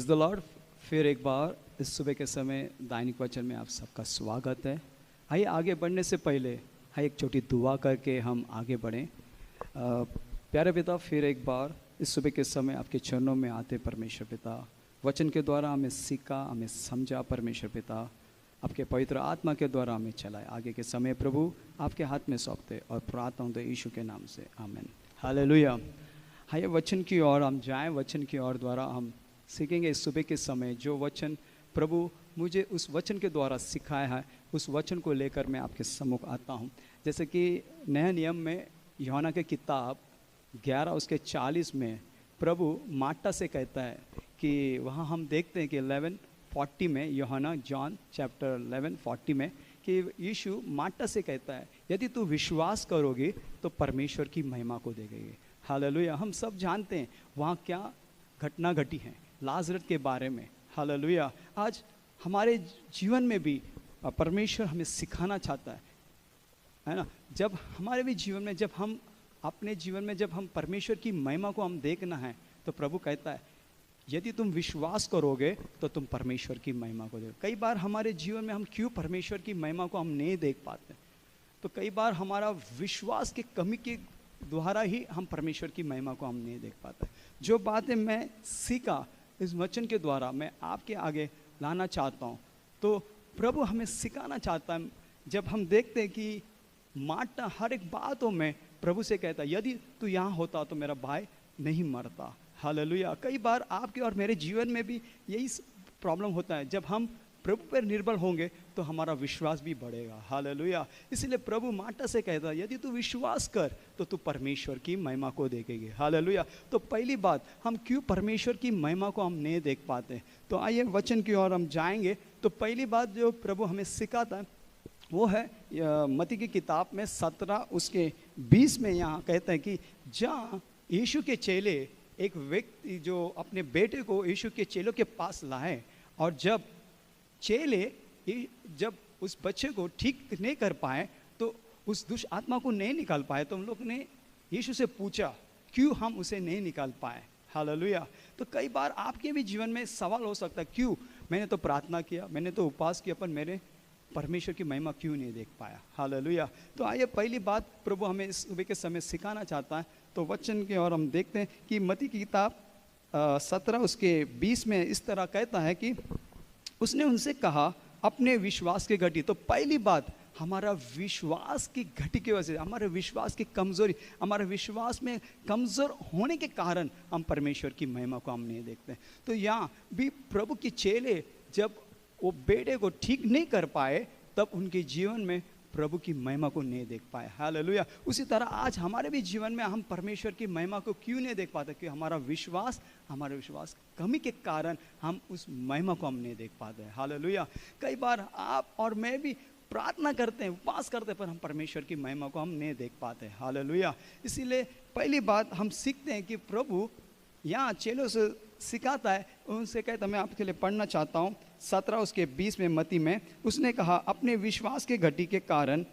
Praise the Lord. फिर एक बार इस सुबह के समय दैनिक वचन में आप सबका स्वागत है। आइए आगे बढ़ने से पहले एक छोटी दुआ करके हम आगे बढ़ें। प्यारे पिता, फिर एक बार इस सुबह के समय आपके चरणों में आते परमेश्वर पिता, वचन के द्वारा हमें सीखा, हमें समझा परमेश्वर पिता, आपके पवित्र आत्मा के द्वारा हमें चलाए। आगे के समय प्रभु आपके हाथ में सौंपते और प्रार्थना हूँ यीशु के नाम से, आमीन। हालेलुया। आइए वचन की ओर हम जाएं। वचन की ओर द्वारा हम सीखेंगे इस सुबह के समय जो वचन प्रभु मुझे उस वचन के द्वारा सिखाया है, उस वचन को लेकर मैं आपके सम्मुख आता हूँ। जैसे कि नया नियम में यूहन्ना की किताब 11 उसके 40 में प्रभु मार्टा से कहता है कि वहाँ हम देखते हैं कि 11:40 में, यूहन्ना जॉन चैप्टर 11:40 में, कि यीशु मार्टा से कहता है यदि तू विश्वास करोगे तो परमेश्वर की महिमा को देखेगी। हालेलुया। हम सब जानते हैं वहाँ क्या घटना घटी है लाजरस के बारे में। हालेलुया। आज हमारे जीवन में भी परमेश्वर हमें सिखाना चाहता है ना। जब हमारे भी जीवन में, जब हम अपने जीवन में जब हम परमेश्वर की महिमा को हम देखना है तो प्रभु कहता है यदि तुम विश्वास करोगे तो तुम परमेश्वर की महिमा को देखो। कई बार हमारे जीवन में हम क्यों परमेश्वर की महिमा को हम नहीं देख पाते, तो कई बार हमारा विश्वास की कमी के द्वारा ही हम परमेश्वर की महिमा को हम नहीं देख पाते। जो बातें मैं सीखा इस वचन के द्वारा मैं आपके आगे लाना चाहता हूँ, तो प्रभु हमें सिखाना चाहता है। जब हम देखते हैं कि मार्टा हर एक बातों में प्रभु से कहता है यदि तू यहाँ होता तो मेरा भाई नहीं मरता। हालेलुया। कई बार आपके और मेरे जीवन में भी यही प्रॉब्लम होता है। जब हम प्रभु पर निर्भर होंगे तो हमारा विश्वास भी बढ़ेगा। हालेलुया। इसलिए प्रभु मार्टा से कहता है यदि तू विश्वास कर तो तू परमेश्वर की महिमा को देखेगी। हालेलुया। तो पहली बात, हम क्यों परमेश्वर की महिमा को हम नहीं देख पाते, तो आइए वचन की ओर हम जाएंगे। तो पहली बात जो प्रभु हमें सिखाता है वो है मत्ती की किताब में 17 उसके 20 में यहाँ कहते हैं कि जहाँ यीशु के चेले, एक व्यक्ति जो अपने बेटे को यीशु के चेलों के पास लाए, और जब चेले जब उस बच्चे को ठीक नहीं कर पाए तो उस दुष्ट आत्मा को नहीं निकाल पाए, तो उन लोग ने यीशु से पूछा क्यों हम उसे नहीं निकाल पाए। हालेलुया। तो कई बार आपके भी जीवन में सवाल हो सकता है क्यों, मैंने तो प्रार्थना किया, मैंने तो उपवास किया, पर मेरे परमेश्वर की महिमा क्यों नहीं देख पाया। हालेलुया। तो आइए पहली बात प्रभु हमें इस सुबह के समय सिखाना चाहता है। तो वचन के और हम देखते हैं कि मत्ती की किताब 17 उसके 20 में इस तरह कहता है कि उसने उनसे कहा अपने विश्वास की घटी। तो पहली बात, हमारा विश्वास की घटी की वजह से, हमारे विश्वास की कमजोरी, हमारे विश्वास में कमजोर होने के कारण हम परमेश्वर की महिमा को हम नहीं देखते। तो यहाँ भी प्रभु के चेले जब वो बेटे को ठीक नहीं कर पाए तब उनके जीवन में प्रभु की महिमा को नहीं देख पाए। हालेलुया। उसी तरह आज हमारे भी जीवन में हम परमेश्वर की महिमा को क्यों नहीं देख पाते, कि हमारे विश्वास कमी के कारण हम उस महिमा को हम नहीं देख पाते। हालेलुया। कई बार आप और मैं भी प्रार्थना करते हैं, उपवास करते हैं, पर हम परमेश्वर की महिमा को हम नहीं देख पाते। हालेलुया। इसीलिए पहली बात हम सीखते हैं कि प्रभु यहाँ चेलों से सिखाता है, उनसे कहता है, मैं आपके लिए पढ़ना चाहता हूँ 17 उसके 20 में मत्ती में। उसने कहा अपने विश्वास के घटी के कारण,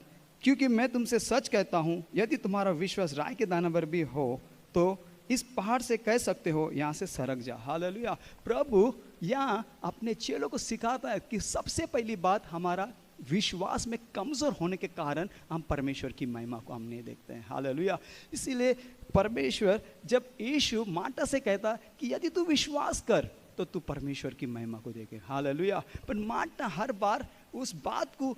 क्योंकि मैं तुमसे सच कहता हूँ यदि तुम्हारा विश्वास राई के दाना भर भी हो तो इस पहाड़ से कह सकते हो यहाँ से सरक जा। हालेलुया। प्रभु यहाँ अपने चेलों को सिखाता है कि सबसे पहली बात, हमारा विश्वास में कमज़ोर होने के कारण हम परमेश्वर की महिमा को हम नहीं देखते हैं। हालेलुया। इसीलिए परमेश्वर जब यीशु मार्टा से कहता कि यदि तू विश्वास कर तो तू परमेश्वर की महिमा को देखे। हालेलुया। पर मार्टा हर बार उस बात को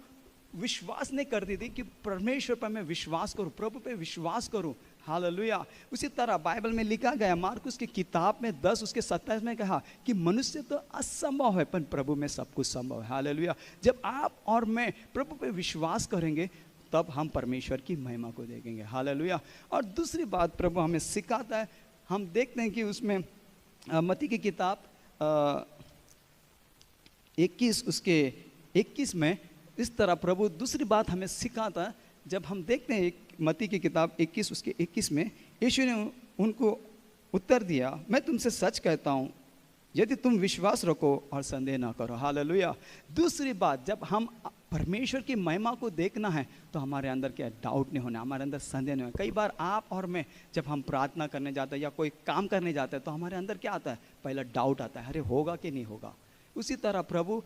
विश्वास नहीं करती थी कि परमेश्वर पर मैं विश्वास करूं, प्रभु पे विश्वास करूं। हालेलुया। उसी तरह बाइबल में लिखा गया मार्कुस की किताब में 10 उसके 27 में कहा कि मनुष्य तो असंभव है पर प्रभु में सब कुछ संभव है। हालेलुया। जब आप और मैं प्रभु पे विश्वास करेंगे तब हम परमेश्वर की महिमा को देखेंगे। हालेलुया। और दूसरी बात प्रभु हमें सिखाता है, हम देखते हैं कि उसमें मत्ती की किताब 21 उसके 21 में इस तरह प्रभु दूसरी बात हमें सिखाता है। जब हम देखते हैं मत्ती की किताब 21 उसके 21 में यीशु ने उनको उत्तर दिया, मैं तुमसे सच कहता हूँ यदि तुम विश्वास रखो और संदेह ना करो। हालेलुया। दूसरी बात, जब हम परमेश्वर की महिमा को देखना है तो हमारे अंदर क्या डाउट नहीं होना, हमारे अंदर संदेह नहीं होना। कई बार आप और मैं जब हम प्रार्थना करने जाते हैं या कोई काम करने जाते हैं तो हमारे अंदर क्या आता है, पहला डाउट आता है, अरे होगा कि नहीं होगा। उसी तरह प्रभु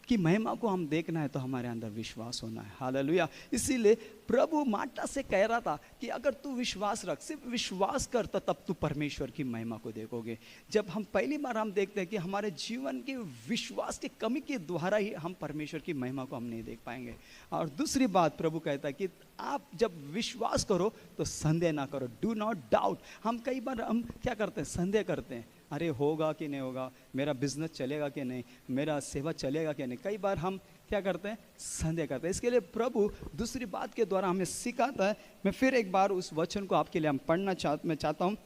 कि महिमा को हम देखना है तो हमारे अंदर विश्वास होना है। हालेलुया। इसीलिए प्रभु मार्टा से कह रहा था कि अगर तू विश्वास रख, सिर्फ विश्वास कर तो तब तू परमेश्वर की महिमा को देखोगे। जब हम पहली बार हम देखते हैं कि हमारे जीवन के विश्वास की कमी के द्वारा ही हम परमेश्वर की महिमा को हम नहीं देख पाएंगे। और दूसरी बात प्रभु कहता है कि आप जब विश्वास करो तो संदेह ना करो, डू नॉट डाउट। हम कई बार हम क्या करते हैं, संदेह करते हैं, अरे होगा कि नहीं होगा, मेरा बिजनेस चलेगा कि नहीं, मेरा सेवा चलेगा कि नहीं। कई बार हम क्या करते हैं, संदेह करते हैं। इसके लिए प्रभु दूसरी बात के द्वारा हमें सिखाता है। मैं फिर एक बार उस वचन को आपके लिए हम पढ़ना चाहता हूँ।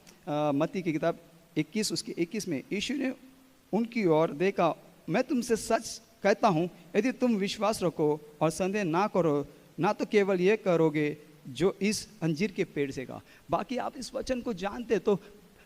मत्ती की किताब 21 उसके 21 में यीशु ने उनकी ओर देखा, मैं तुमसे सच कहता हूँ यदि तुम विश्वास रखो और संदेह ना करो, ना तो केवल ये करोगे जो इस अंजीर के पेड़ से कहा। बाकी आप इस वचन को जानते तो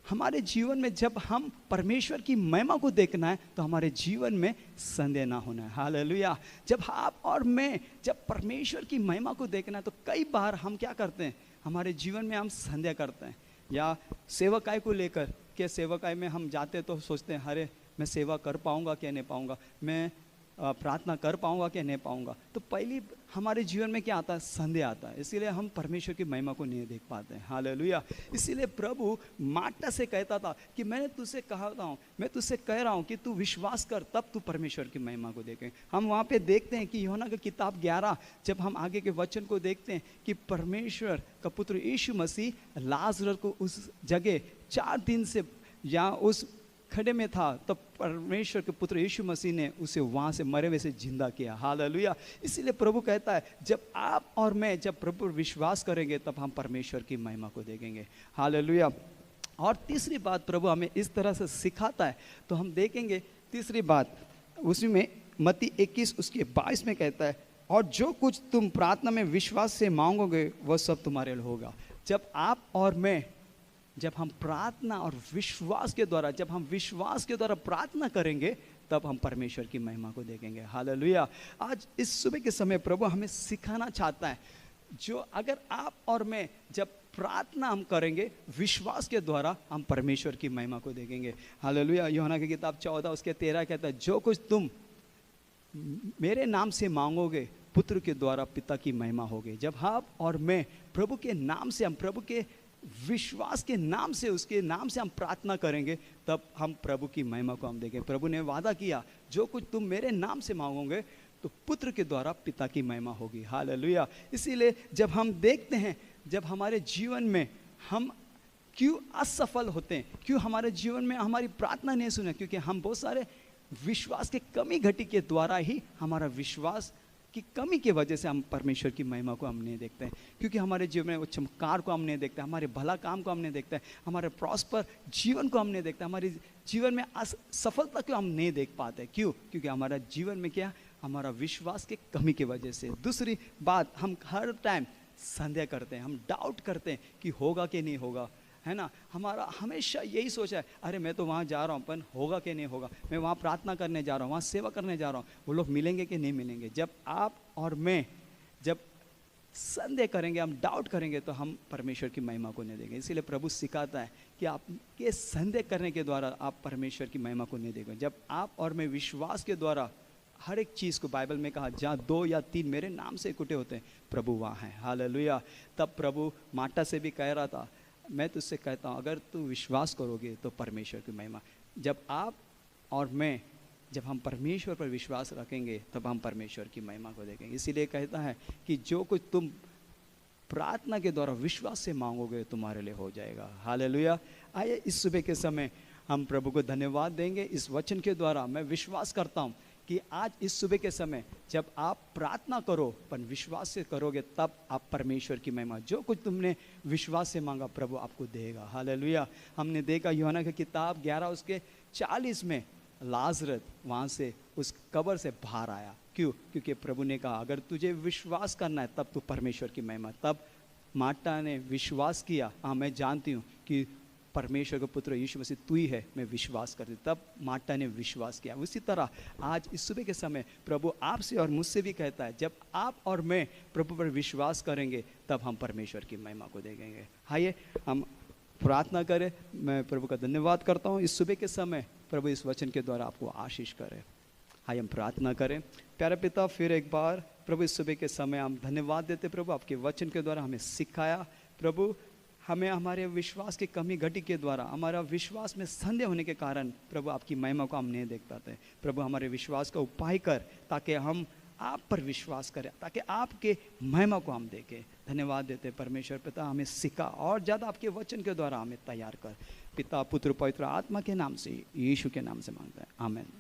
हमारे जीवन में जब हम परमेश्वर की महिमा को देखना है तो हमारे जीवन में संदेह ना होना है। हालेलुया। जब आप और मैं जब परमेश्वर की महिमा को देखना है तो कई बार हम क्या करते हैं, हमारे जीवन में हम संदेह करते हैं। या सेवकाई को लेकर के सेवकाई में हम जाते तो सोचते हैं, अरे मैं सेवा कर पाऊंगा क्या नहीं पाऊंगा, मैं प्रार्थना कर पाऊंगा क्या नहीं पाऊंगा। तो पहली हमारे जीवन में क्या आता है, संदेह आता है। इसीलिए हम परमेश्वर की महिमा को नहीं देख पाते हैं। हालेलुया। इसीलिए प्रभु मार्टा से कहता था कि मैंने तुझसे कहता हूँ, मैं तुझसे कह रहा हूँ कि तू विश्वास कर तब तू परमेश्वर की महिमा को देखें। हम वहाँ पे देखते हैं कि यूहन्ना की किताब 11 जब हम आगे के वचन को देखते हैं कि परमेश्वर का पुत्र यीशु मसीह लाजरस को उस जगह 4 दिन से या उस खड़े में था, तब परमेश्वर के पुत्र यीशु मसीह ने उसे वहाँ से मरे हुए से जिंदा किया। हालेलुया। इसीलिए प्रभु कहता है जब आप और मैं जब प्रभु विश्वास करेंगे तब हम परमेश्वर की महिमा को देखेंगे। हालेलुया। और तीसरी बात प्रभु हमें इस तरह से सिखाता है, तो हम देखेंगे तीसरी बात उसी में मत्ती 21 उसके 22 में कहता है, और जो कुछ तुम प्रार्थना में विश्वास से मांगोगे वह सब तुम्हारे लिए होगा। जब आप और मैं जब हम प्रार्थना और विश्वास के द्वारा जब हम विश्वास के द्वारा प्रार्थना करेंगे तब हम परमेश्वर की महिमा को देखेंगे। हालेलुया। आज इस सुबह के समय प्रभु हमें सिखाना चाहता है, जो अगर आप और मैं जब प्रार्थना हम करेंगे विश्वास के द्वारा हम परमेश्वर की महिमा को देखेंगे। हालेलुया। यूहन्ना की किताब 14 उसके 13 कहता है, जो कुछ तुम मेरे नाम से मांगोगे पुत्र के द्वारा पिता की महिमा होगी। जब आप और मैं प्रभु के नाम से, हम प्रभु के विश्वास के नाम से, उसके नाम से हम प्रार्थना करेंगे तब हम प्रभु की महिमा को हम देखें। प्रभु ने वादा किया, जो कुछ तुम मेरे नाम से मांगोगे तो पुत्र के द्वारा पिता की महिमा होगी। हालेलुया। इसीलिए जब हम देखते हैं जब हमारे जीवन में हम क्यों असफल होते हैं, क्यों हमारे जीवन में हमारी प्रार्थना नहीं सुने, क्योंकि हम बहुत सारे विश्वास के कमी घटी के द्वारा ही हमारा विश्वास की कमी की वजह से हम परमेश्वर की महिमा को हम नहीं देखते हैं। क्योंकि हमारे जीवन में वो चमत्कार को हम नहीं देखते, हमारे भला काम को हम नहीं देखते, हमारे प्रॉस्पर जीवन को हम नहीं देखते, हमारे जीवन में सफलता को हम नहीं देख पाते। क्यों? क्योंकि हमारा जीवन में क्या, हमारा विश्वास की कमी की वजह से। दूसरी बात, हम हर टाइम संदेह करते हैं, हम डाउट करते हैं कि होगा कि नहीं होगा, है ना। हमारा हमेशा यही सोचा है, अरे मैं तो वहाँ जा रहा हूँ पर होगा कि नहीं होगा, मैं वहाँ प्रार्थना करने जा रहा हूँ, वहाँ सेवा करने जा रहा हूँ, वो लोग मिलेंगे कि नहीं मिलेंगे। जब आप और मैं जब संदेह करेंगे, हम डाउट करेंगे तो हम परमेश्वर की महिमा को नहीं देंगे। इसीलिए प्रभु सिखाता है कि आपके संदेह करने के द्वारा आप परमेश्वर की महिमा को नहीं देंगे। जब आप और मैं विश्वास के द्वारा हर एक चीज़ को, बाइबल में कहा जहाँ 2 या 3 मेरे नाम से इकट्ठे होते हैं प्रभु वहाँ हैं। हालेलुया। तब प्रभु मार्टा से भी कह रहा था, मैं तुझसे कहता हूँ अगर तू विश्वास करोगे तो परमेश्वर की महिमा। जब आप और मैं जब हम परमेश्वर पर विश्वास रखेंगे तब हम परमेश्वर की महिमा को देखेंगे। इसीलिए कहता है कि जो कुछ तुम प्रार्थना के द्वारा विश्वास से मांगोगे तुम्हारे लिए हो जाएगा। हालेलुया। आइए इस सुबह के समय हम प्रभु को धन्यवाद देंगे। इस वचन के द्वारा मैं विश्वास करता हूँ कि आज इस सुबह के समय जब आप प्रार्थना करो पर विश्वास से करोगे तब आप परमेश्वर की महिमा, जो कुछ तुमने विश्वास से मांगा प्रभु आपको देगा। हालेलुया। हमने देखा यूहन्ना की किताब 11 उसके 40 में लाजरस वहाँ से उस कब्र से बाहर आया। क्यों? क्योंकि प्रभु ने कहा अगर तुझे विश्वास करना है तब तू परमेश्वर की महिमा। तब मार्टा ने विश्वास किया, हाँ मैं जानती हूँ कि परमेश्वर का पुत्र यीशु मसीह तू ही है, मैं विश्वास करती। तब मार्टा ने विश्वास किया। उसी तरह आज इस सुबह के समय प्रभु आपसे और मुझसे भी कहता है, जब आप और मैं प्रभु पर विश्वास करेंगे तब हम परमेश्वर की महिमा को देखेंगे। आइए हम प्रार्थना करें। मैं प्रभु का धन्यवाद करता हूँ इस सुबह के समय, प्रभु इस वचन के द्वारा आपको आशीष करे। आइए हम प्रार्थना करें। प्यारे पिता, फिर एक बार प्रभु इस सुबह के समय हम धन्यवाद देते प्रभु, आपके वचन के द्वारा हमें सिखाया प्रभु। हमें हमारे विश्वास की कमी घटी के द्वारा, हमारा विश्वास में संदेह होने के कारण प्रभु आपकी महिमा को हम नहीं देख पाते। प्रभु हमारे विश्वास का उपाय कर, ताकि हम आप पर विश्वास करें, ताकि आपके महिमा को हम देखें। धन्यवाद देते परमेश्वर पिता, हमें सिखा और ज़्यादा आपके वचन के द्वारा हमें तैयार कर। पिता, पुत्र, पवित्र आत्मा के नाम से, यीशु के नाम से मांगता है, आमीन।